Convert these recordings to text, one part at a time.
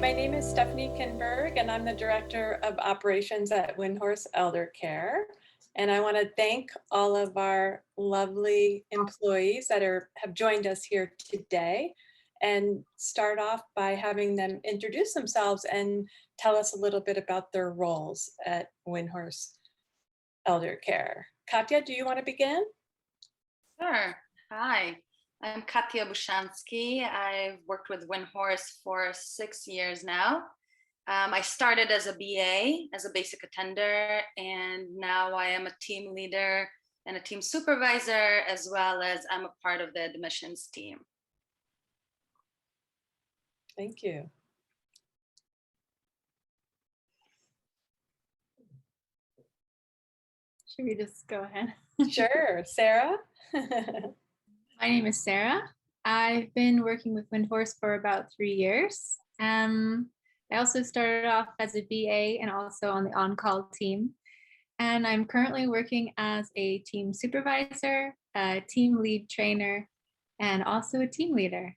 my name is Stephanie Kinberg, and I'm the Director of Operations at Windhorse Elder Care. And I want to thank all of our lovely employees that have joined us here today, and start off by having them introduce themselves and tell us a little bit about their roles at Windhorse Elder Care. Katya, do you want to begin? Sure. Hi, I'm Katya Bushansky. I've worked with Windhorse for 6 years now. I started as a BA, as a basic attender, and now I am a team leader and a team supervisor, as well as I'm a part of the admissions team. Thank you. Should we just go ahead? Sure, Sarah. My name is Sarah. I've been working with Windhorse for about 3 years. I also started off as a BA and also on the on-call team. And I'm currently working as a team supervisor, a team lead trainer, and also a team leader.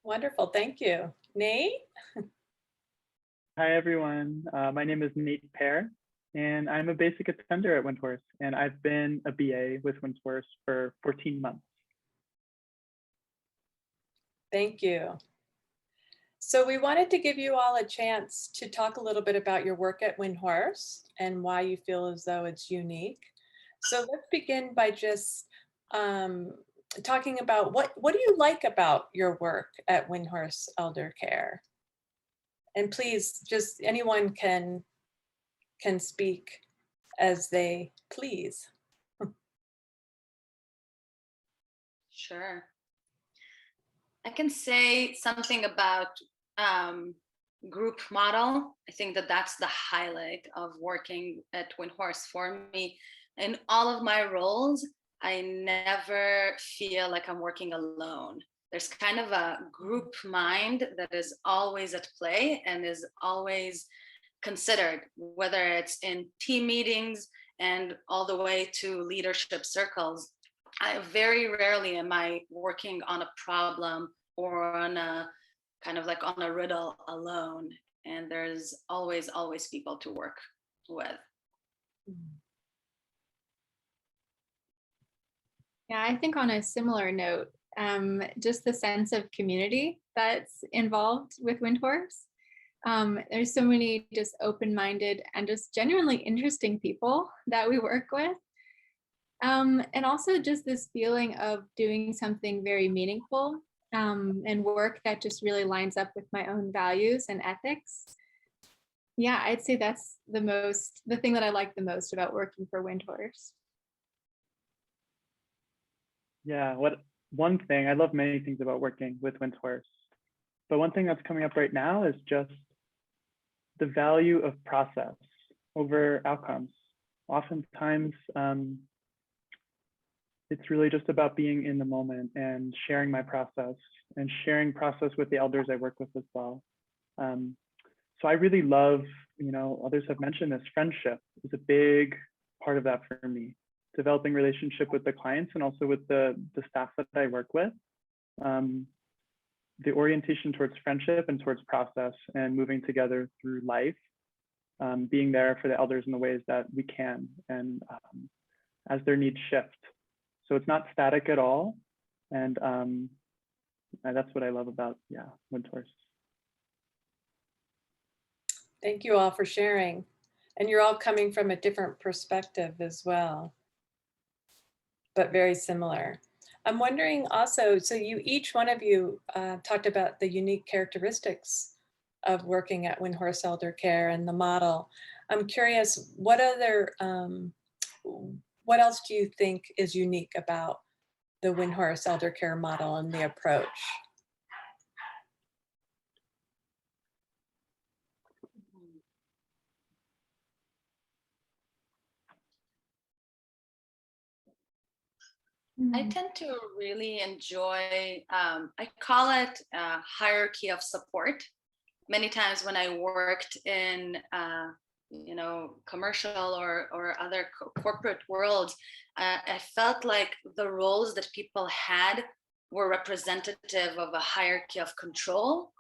Wonderful, thank you. Nate? Hi, everyone. My name is Nate Pear, and I'm a basic attender at Windhorse, and I've been a BA with Windhorse for 14 months. Thank you. So we wanted to give you all a chance to talk a little bit about your work at Windhorse and why you feel as though it's unique. So let's begin by just talking about what do you like about your work at Windhorse Elder Care? And please, just anyone can speak as they please. Sure. I can say something about group model. I think that that's the highlight of working at Windhorse for me. In all of my roles, I never feel like I'm working alone. There's kind of a group mind that is always at play and is always considered, whether it's in team meetings and all the way to leadership circles. I very rarely am I working on a problem or on a kind of like on a riddle alone. And there's always people to work with. Yeah, I think on a similar note, just the sense of community that's involved with Windhorse. There's so many just open-minded and just genuinely interesting people that we work with. And also just this feeling of doing something very meaningful and work that just really lines up with my own values and ethics. Yeah, I'd say that's the thing that I like the most about working for Windhorse. Yeah, one thing, I love many things about working with Windhorse, but one thing that's coming up right now is just the value of process over outcomes. Oftentimes, it's really just about being in the moment and sharing my process and sharing process with the elders I work with as well. So I really love, others have mentioned this, friendship is a big part of that for me. Developing relationship with the clients and also with the staff that I work with. The orientation towards friendship and towards process and moving together through life, being there for the elders in the ways that we can and as their needs shift. So it's not static at all. And that's what I love about, Windhorse. Thank you all for sharing. And you're all coming from a different perspective as well, but very similar. I'm wondering also, so each one of you talked about the unique characteristics of working at Windhorse Elder Care and the model. I'm curious, what else do you think is unique about the Windhorse Elder Care model and the approach? I tend to really enjoy, I call it a hierarchy of support. Many times when I worked in, commercial or other corporate worlds, I felt like the roles that people had were representative of a hierarchy of control.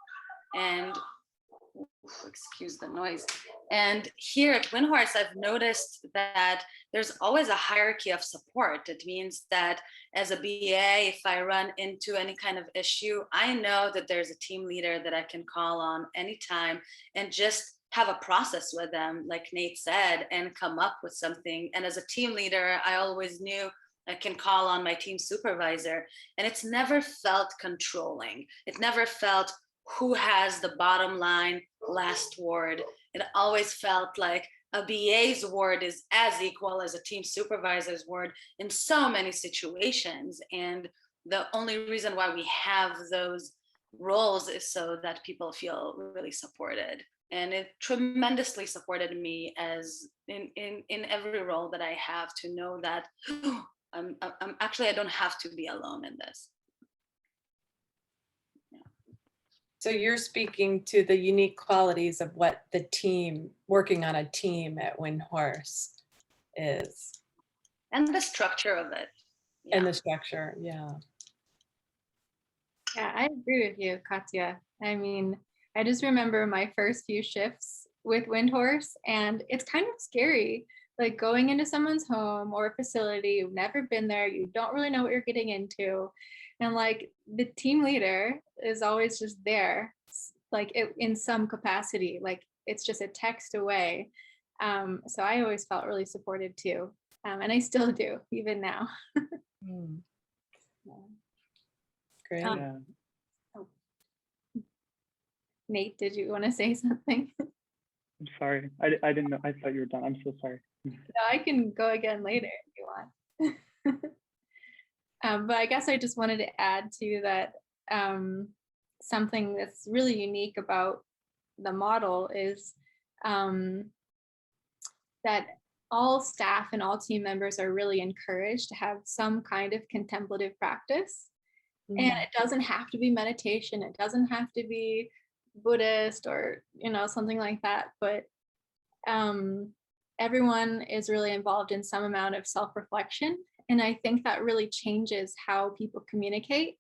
And excuse the noise. And here at Windhorse, I've noticed that there's always a hierarchy of support. It means that as a BA, if I run into any kind of issue, I know that there's a team leader that I can call on anytime and just have a process with them, like Nate said, and come up with something. And as a team leader, I always knew I can call on my team supervisor, and it's never felt controlling. It never felt who has the bottom line last word. It always felt like a BA's word is as equal as a team supervisor's word in so many situations. And the only reason why we have those roles is so that people feel really supported. And it tremendously supported me as in every role that I have, to know that I'm actually, I don't have to be alone in this. So you're speaking to the unique qualities of what the team, working on a team at Windhorse is. And the structure of it. Yeah. And the structure, yeah. Yeah, I agree with you, Katya. I mean, I just remember my first few shifts with Windhorse, and it's kind of scary, like going into someone's home or a facility, you've never been there, you don't really know what you're getting into. And like the team leader is always just there, like in some capacity, like it's just a text away. So I always felt really supported too. And I still do, even now. Yeah. Great. Yeah. Nate, did you want to say something? I'm sorry. I didn't know. I thought you were done. I'm so sorry. No, I can go again later if you want. But I guess I just wanted to add to that, something that's really unique about the model is that all staff and all team members are really encouraged to have some kind of contemplative practice. And it doesn't have to be meditation. It doesn't have to be Buddhist or, something like that. But everyone is really involved in some amount of self-reflection. And I think that really changes how people communicate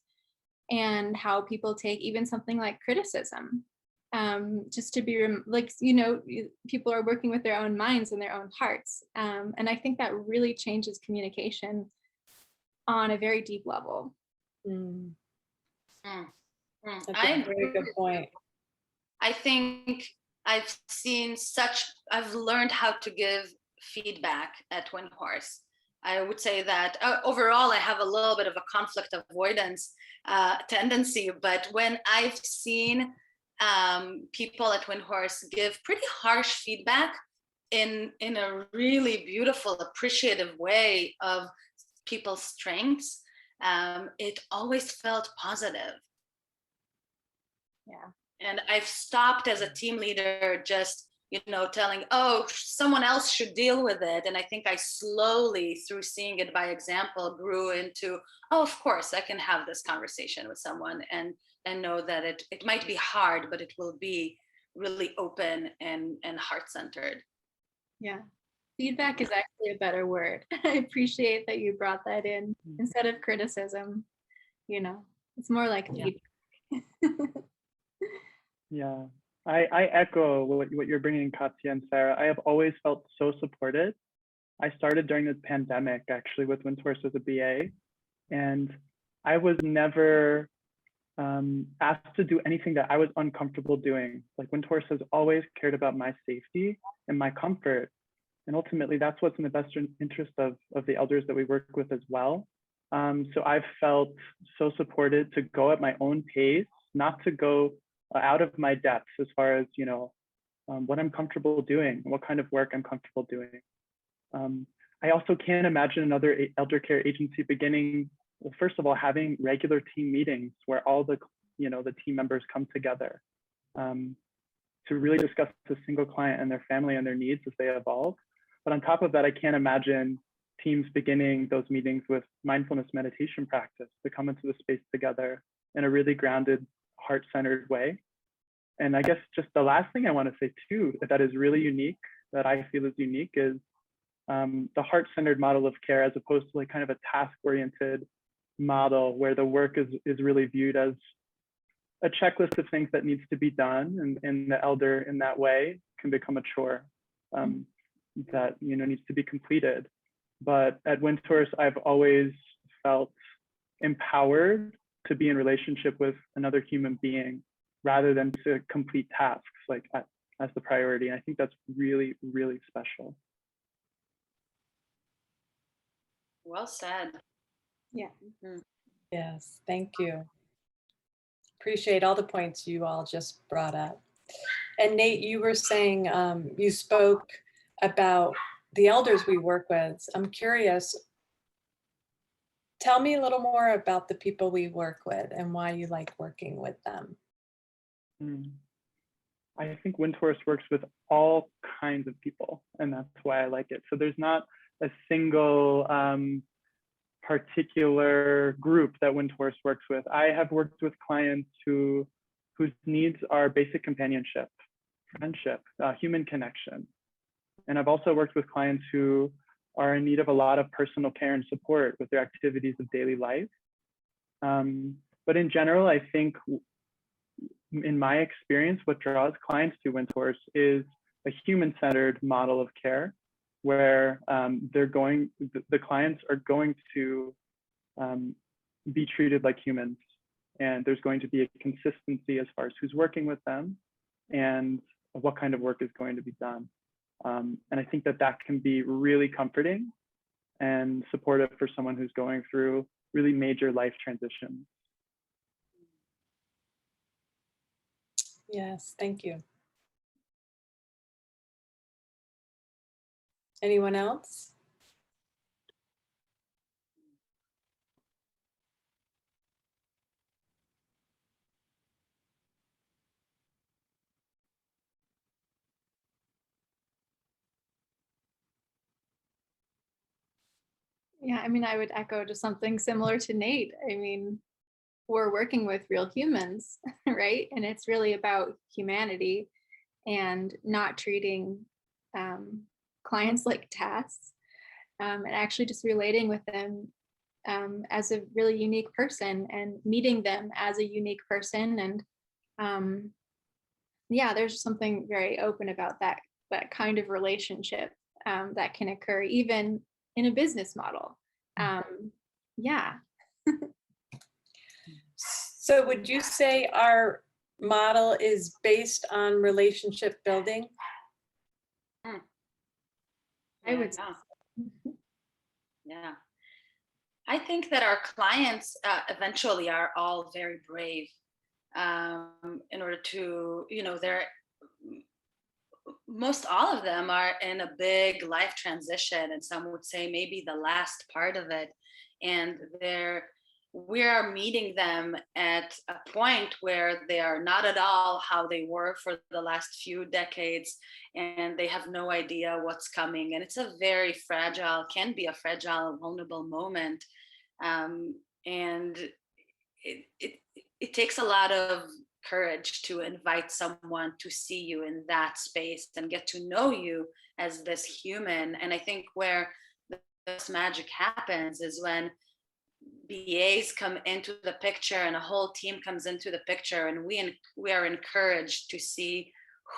and how people take even something like criticism. Just to be people are working with their own minds and their own hearts. And I think that really changes communication on a very deep level. That's a very good point. I think I've learned how to give feedback at Windhorse. I would say that overall, I have a little bit of a conflict avoidance tendency, but when I've seen people at Windhorse give pretty harsh feedback in a really beautiful, appreciative way of people's strengths, it always felt positive. Yeah. And I've stopped as a team leader just, telling, oh, someone else should deal with it. And I think I slowly, through seeing it by example, grew into, oh, of course, I can have this conversation with someone and know that it might be hard, but it will be really open and heart-centered. Yeah. Feedback is actually a better word. I appreciate that you brought that in instead of criticism. It's more like feedback. Yeah, I echo what you're bringing, Katya and Sarah. I have always felt so supported. I started during the pandemic, actually, with Windhorse as a BA, and I was never asked to do anything that I was uncomfortable doing. Like Windhorse has always cared about my safety and my comfort. And ultimately, that's what's in the best interest of the elders that we work with as well. So I've felt so supported to go at my own pace, not to go out of my depth as far as, what I'm comfortable doing, what kind of work I'm comfortable doing. I also can't imagine another elder care agency beginning, well, first of all, having regular team meetings where all the team members come together to really discuss the single client and their family and their needs as they evolve. But on top of that, I can't imagine teams beginning those meetings with mindfulness meditation practice to come into the space together in a really grounded, heart-centered way. And I guess just the last thing I want to say too, that is really unique, that I feel is unique, is the heart-centered model of care as opposed to like kind of a task-oriented model where the work is really viewed as a checklist of things that needs to be done, and the elder in that way can become a chore that needs to be completed. But at Windhorse, I've always felt empowered to be in relationship with another human being rather than to complete tasks like as the priority. And I think that's really, really special. Well said. Yeah. Yes, thank you. Appreciate all the points you all just brought up. And Nate, you were saying you spoke about the elders we work with. I'm curious, tell me a little more about the people we work with and why you like working with them. I think Windhorse works with all kinds of people, and that's why I like it. So there's not a single particular group that Windhorse works with. I have worked with clients whose needs are basic companionship, friendship, human connection. And I've also worked with clients who are in need of a lot of personal care and support with their activities of daily life. But in general, I think in my experience, what draws clients to Windhorse is a human-centered model of care where the clients are going to be treated like humans, and there's going to be a consistency as far as who's working with them and what kind of work is going to be done. And I think that can be really comforting and supportive for someone who's going through really major life transitions. Yes, thank you. Anyone else? Yeah, I mean, I would echo just something similar to Nate. I mean, we're working with real humans, right? And it's really about humanity and not treating clients like tasks, and actually just relating with them as a really unique person and meeting them as a unique person. And yeah, there's something very open about that kind of relationship that can occur even in a business model. Yeah. So would you say our model is based on relationship building? I would say Yeah. I think that our clients eventually are all very brave in order to, most all of them are in a big life transition, and some would say maybe the last part of it. And we are meeting them at a point where they are not at all how they were for the last few decades, and they have no idea what's coming. And it's a very fragile, can be a fragile, vulnerable moment. And it takes a lot of courage to invite someone to see you in that space and get to know you as this human. And I think where this magic happens is when BAs come into the picture and a whole team comes into the picture, and we are encouraged to see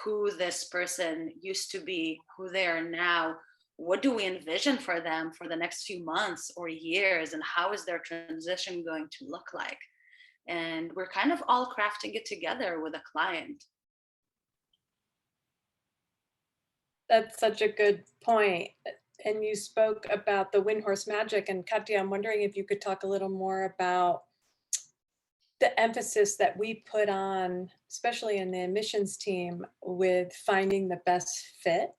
who this person used to be, who they are now. What do we envision for them for the next few months or years, and how is their transition going to look like? And we're kind of all crafting it together with a client. That's such a good point. And you spoke about the Windhorse magic. And Katya, I'm wondering if you could talk a little more about the emphasis that we put on, especially in the admissions team, with finding the best fit.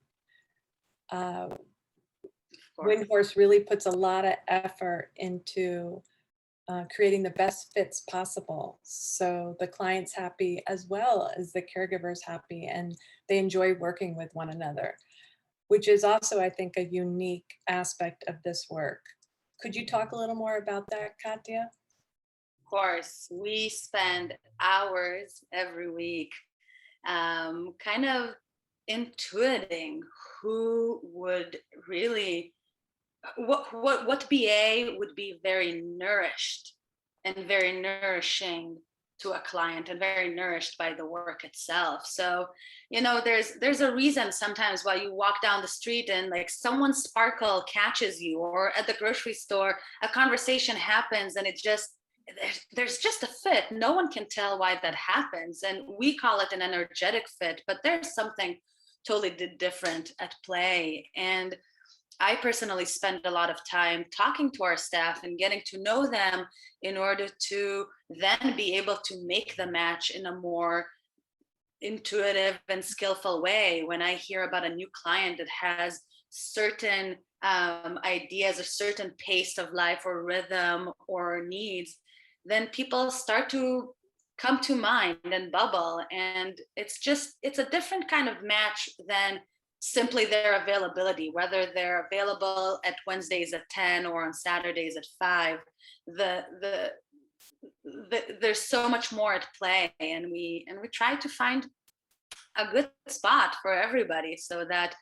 Windhorse really puts a lot of effort into creating the best fits possible, so the client's happy as well as the caregiver's happy, and they enjoy working with one another, which is also, I think, a unique aspect of this work. Could you talk a little more about that, Katya? Of course, we spend hours every week kind of intuiting who would really what BA would be very nourished and very nourishing to a client and very nourished by the work itself. So, there's a reason sometimes why you walk down the street and like someone's sparkle catches you, or at the grocery store, a conversation happens and there's just a fit. No one can tell why that happens. And we call it an energetic fit, but there's something totally different at play. And I personally spend a lot of time talking to our staff and getting to know them in order to then be able to make the match in a more intuitive and skillful way. When I hear about a new client that has certain ideas, a certain pace of life or rhythm or needs, then people start to come to mind and bubble. And it's a different kind of match than simply their availability, whether they're available at Wednesdays at 10 or on Saturdays at 5. There's so much more at play, and we try to find a good spot for everybody so that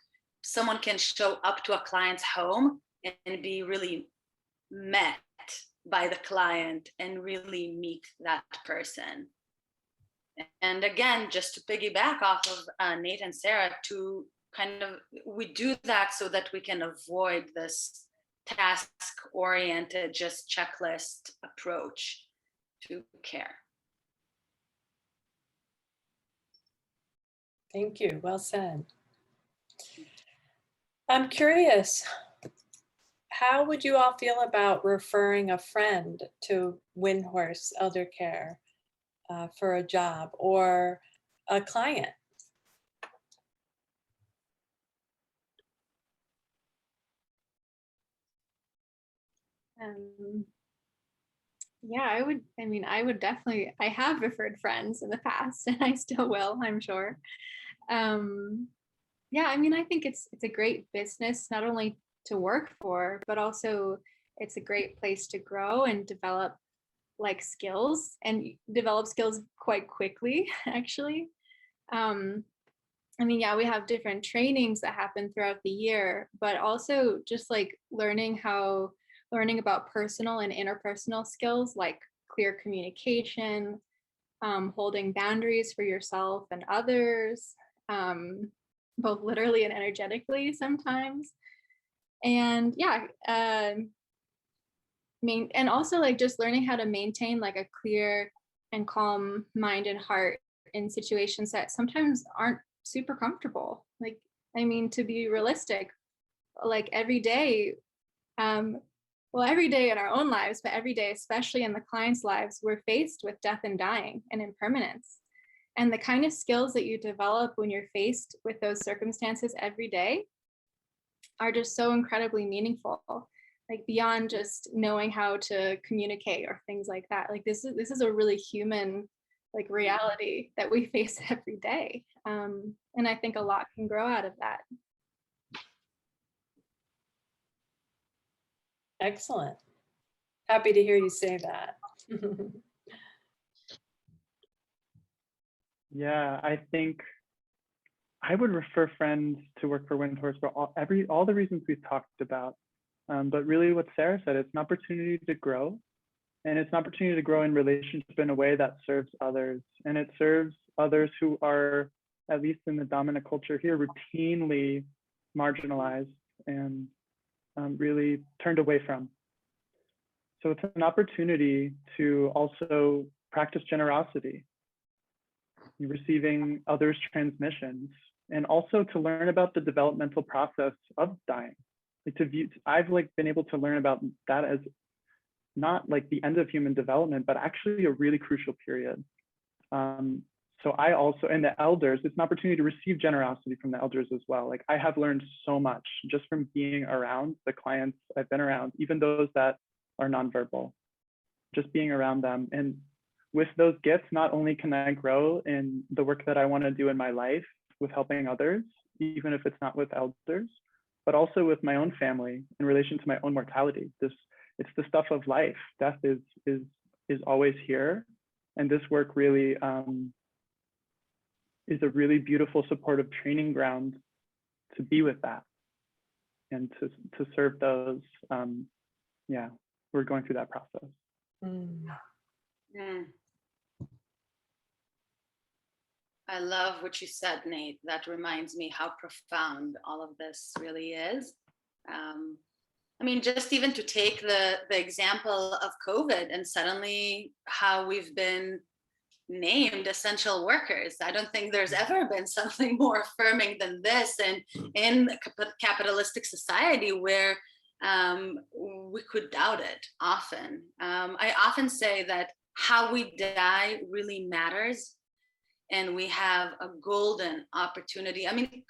someone can show up to a client's home and be really met by the client and really meet that person. And again, just to piggyback off of Nate and Sarah, to we do that so that we can avoid this task oriented, just checklist approach to care. Thank you. Well said. I'm curious, how would you all feel about referring a friend to Windhorse Elder Care for a job, or a client? Yeah, I would definitely, I have referred friends in the past and I still will, I'm sure. Yeah, I think it's a great business, not only to work for, but also it's a great place to grow and develop like skills, and develop skills quite quickly, actually. Yeah, we have different trainings that happen throughout the year, but also just like learning about personal and interpersonal skills like clear communication, holding boundaries for yourself and others, both literally and energetically sometimes. And yeah, and also like just learning how to maintain like a clear and calm mind and heart in situations that sometimes aren't super comfortable. Like, to be realistic, like every day, every day in our own lives, but every day, especially in the clients' lives, we're faced with death and dying and impermanence. And the kind of skills that you develop when you're faced with those circumstances every day are just so incredibly meaningful, like beyond just knowing how to communicate or things like that. Like this is a really human like reality that we face every day. And I think a lot can grow out of that. Excellent. Happy to hear you say that. Yeah, I think I would refer friends to work for Windhorse for all the reasons we've talked about. But really what Sarah said, it's an opportunity to grow, and it's an opportunity to grow in relationship in a way that serves others. And it serves others who are, at least in the dominant culture here, routinely marginalized and really turned away from. So it's an opportunity to also practice generosity, receiving others' transmissions, and also to learn about the developmental process of dying. I've been able to learn about that as not like the end of human development, but actually a really crucial period. So I also, and the elders, it's an opportunity to receive generosity from the elders as well. Like I have learned so much just from being around the clients I've been around, even those that are nonverbal, just being around them. And with those gifts, not only can I grow in the work that I want to do in my life with helping others, even if it's not with elders, but also with my own family in relation to my own mortality. It's the stuff of life. Death is always here. And this work really is a really beautiful supportive training ground to be with that. and to serve those, yeah, who are going through that process. Mm. Mm. I love what you said, Nate. That reminds me how profound all of this really is. I mean, just even to take the example of COVID and suddenly how we've been named essential workers. I don't think there's ever been something more affirming than this. And in a capitalistic society where we could doubt it often. I often say that how we die really matters. And we have a golden opportunity. I mean,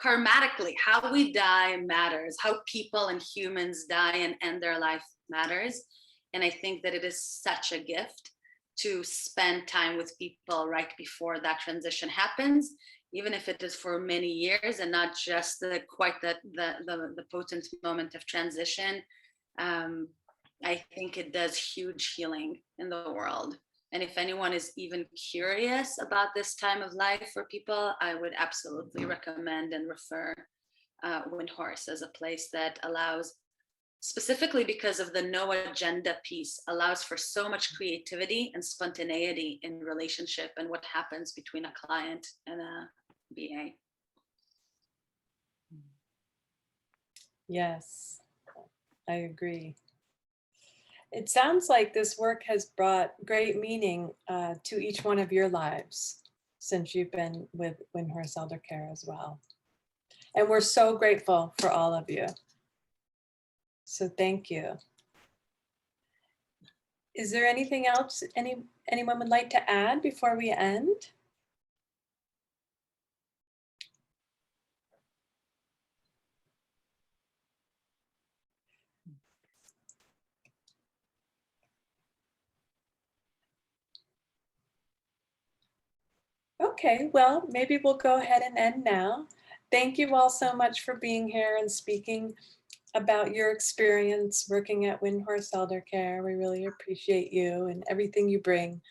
karmatically, how we die matters. How people and humans die and end their life matters. And I think that it is such a gift to spend time with people right before that transition happens, even if it is for many years and not just the potent moment of transition. I think it does huge healing in the world. And if anyone is even curious about this time of life for people, I would absolutely recommend and refer Windhorse as a place that allows, specifically because of the no agenda piece, allows for so much creativity and spontaneity in relationship and what happens between a client and a BA. Yes, I agree. It sounds like this work has brought great meaning to each one of your lives since you've been with Windhorse Elder Care as well. And we're so grateful for all of you. So thank you. Is there anything else anyone would like to add before we end? Okay, well, maybe we'll go ahead and end now. Thank you all so much for being here and speaking about your experience working at Windhorse Elder Care. We really appreciate you and everything you bring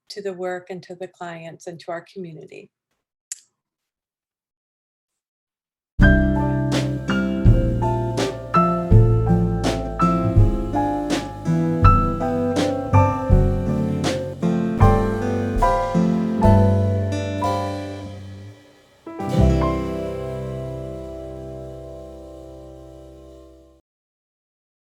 to the work and to the clients and to our community.